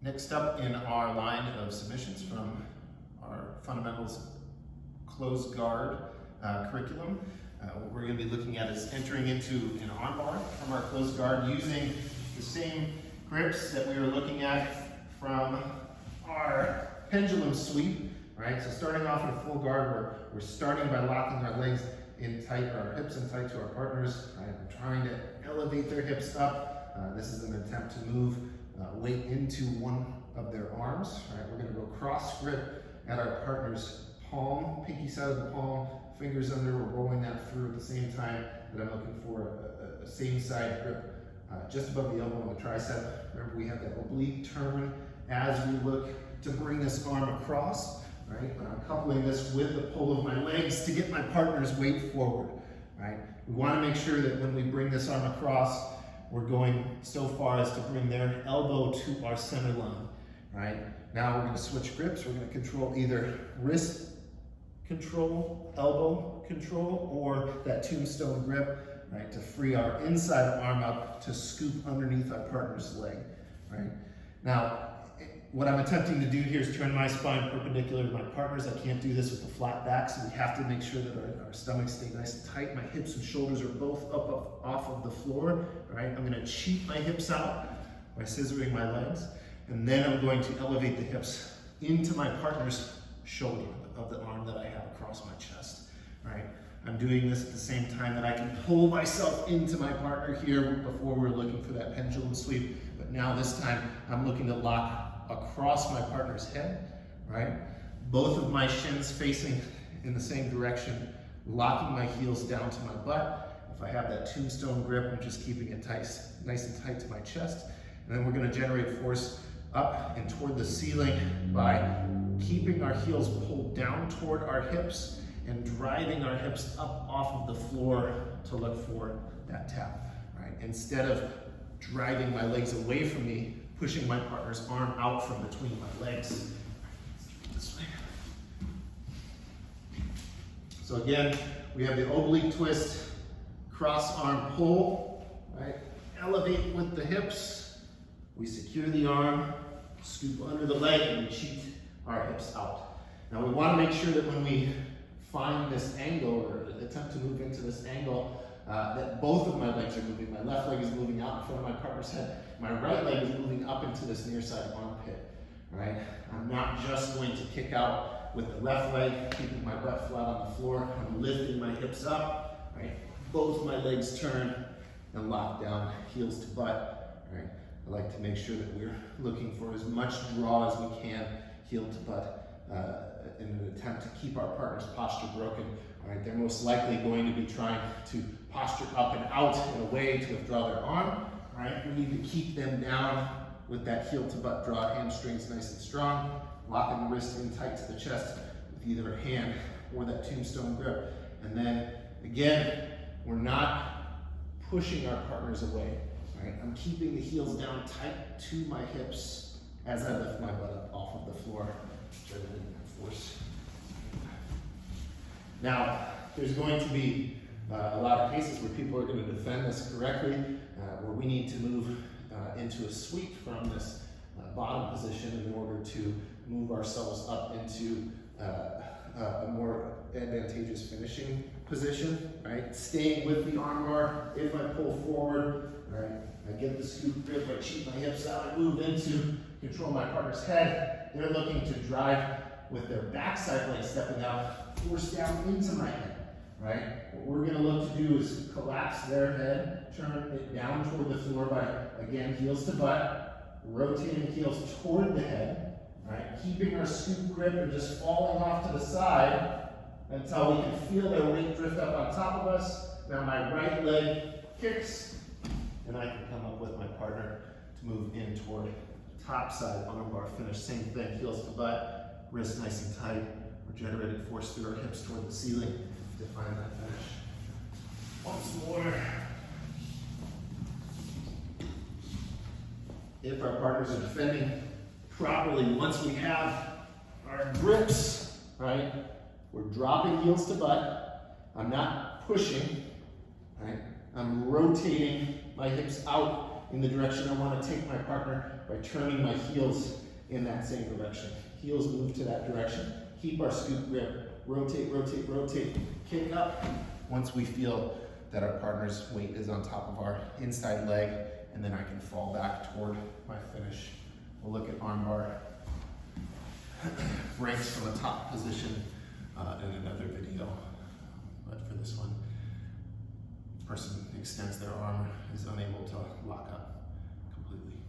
Next up in our line of submissions from our fundamentals closed guard curriculum, what we're going to be looking at is entering into an armbar from our closed guard using the same grips that we were looking at from our pendulum sweep, right? So starting off in a full guard, we're starting by locking our legs in tight, our hips in tight to our partners, right? We're trying to elevate their hips up. This is an attempt to move weight into one of their arms, right? We're going to go cross grip at our partner's palm, pinky side of the palm, fingers under. We're rolling that through at the same time that I'm looking for a same side grip just above the elbow on the tricep. Remember, we have that oblique turn as we look to bring this arm across, right? But I'm coupling this with the pull of my legs to get my partner's weight forward, right? We want to make sure that when we bring this arm across, we're going so far as to bring their elbow to our center line, right? Now we're going to switch grips. We're going to control either wrist control, elbow control, or that tombstone grip, right? To free our inside arm up to scoop underneath our partner's leg, right? Now, what I'm attempting to do here is turn my spine perpendicular to my partner's. I can't do this with a flat back, so we have to make sure that our stomachs stay nice and tight. My hips and shoulders are both up off of the floor, right? I'm gonna cheat my hips out by scissoring my legs, and then I'm going to elevate the hips into my partner's shoulder of the arm that I have across my chest, right? I'm doing this at the same time that I can pull myself into my partner here. Before we were looking for that pendulum sweep, but now this time I'm looking to lock across my partner's head, right? Both of my shins facing in the same direction, locking my heels down to my butt. If I have that tombstone grip, I'm just keeping it tight, nice and tight to my chest. And then we're gonna generate force up and toward the ceiling by keeping our heels pulled down toward our hips and driving our hips up off of the floor to look for that tap, right? Instead of driving my legs away from me, pushing my partner's arm out from between my legs. This way. So again, we have the oblique twist, cross arm pull, right? Elevate with the hips. We secure the arm, scoop under the leg, and we cheat our hips out. Now we want to make sure that when we find this angle or attempt to move into this angle, that both of my legs are moving. My left leg is moving out in front of my partner's head. My right leg is moving up into this near side armpit, right? I'm not just going to kick out with the left leg, keeping my butt flat on the floor. I'm lifting my hips up, right? Both my legs turn and lock down, heels to butt, right? I like to make sure that we're looking for as much draw as we can, heel to butt, in an attempt to keep our partner's posture broken. Right, they're most likely going to be trying to posture up and out in a way to withdraw their arm. Right, we need to keep them down with that heel to butt draw, hamstrings nice and strong, locking the wrist in tight to the chest with either a hand or that tombstone grip. And then again, we're not pushing our partners away. Right, I'm keeping the heels down tight to my hips as I lift my butt up off of the floor. Force. Now, there's going to be a lot of cases where people are going to defend this correctly, where we need to move into a sweep from this bottom position in order to move ourselves up into a more advantageous finishing position, right? Staying with the arm bar. If I pull forward, right, I get the scoop grip, I cheat my hips out, I move into control my partner's head. They're looking to drive with their backside leg stepping out, force down into my head, right? What we're gonna look to do is collapse their head, turn it down toward the floor by, again, heels to butt, rotating heels toward the head, right? Keeping our scoop grip and just falling off to the side until we can feel their weight drift up on top of us. Now my right leg kicks, and I can come up with my partner to move in toward top side armbar finish. Same thing, heels to butt, wrist nice and tight. We're generating force through our hips toward the ceiling to find that finish. Once more. If our partners are defending properly, once we have our grips, right, we're dropping heels to butt. I'm not pushing, right? I'm rotating my hips out in the direction I want to take my partner by turning my heels in that same direction. Heels move to that direction. Keep our scoop grip. Rotate, rotate, rotate. Kick up once we feel that our partner's weight is on top of our inside leg, and then I can fall back toward my finish. We'll look at armbar ranks from a top position in another video. But for this one, the person extends their arm, is unable to lock up completely.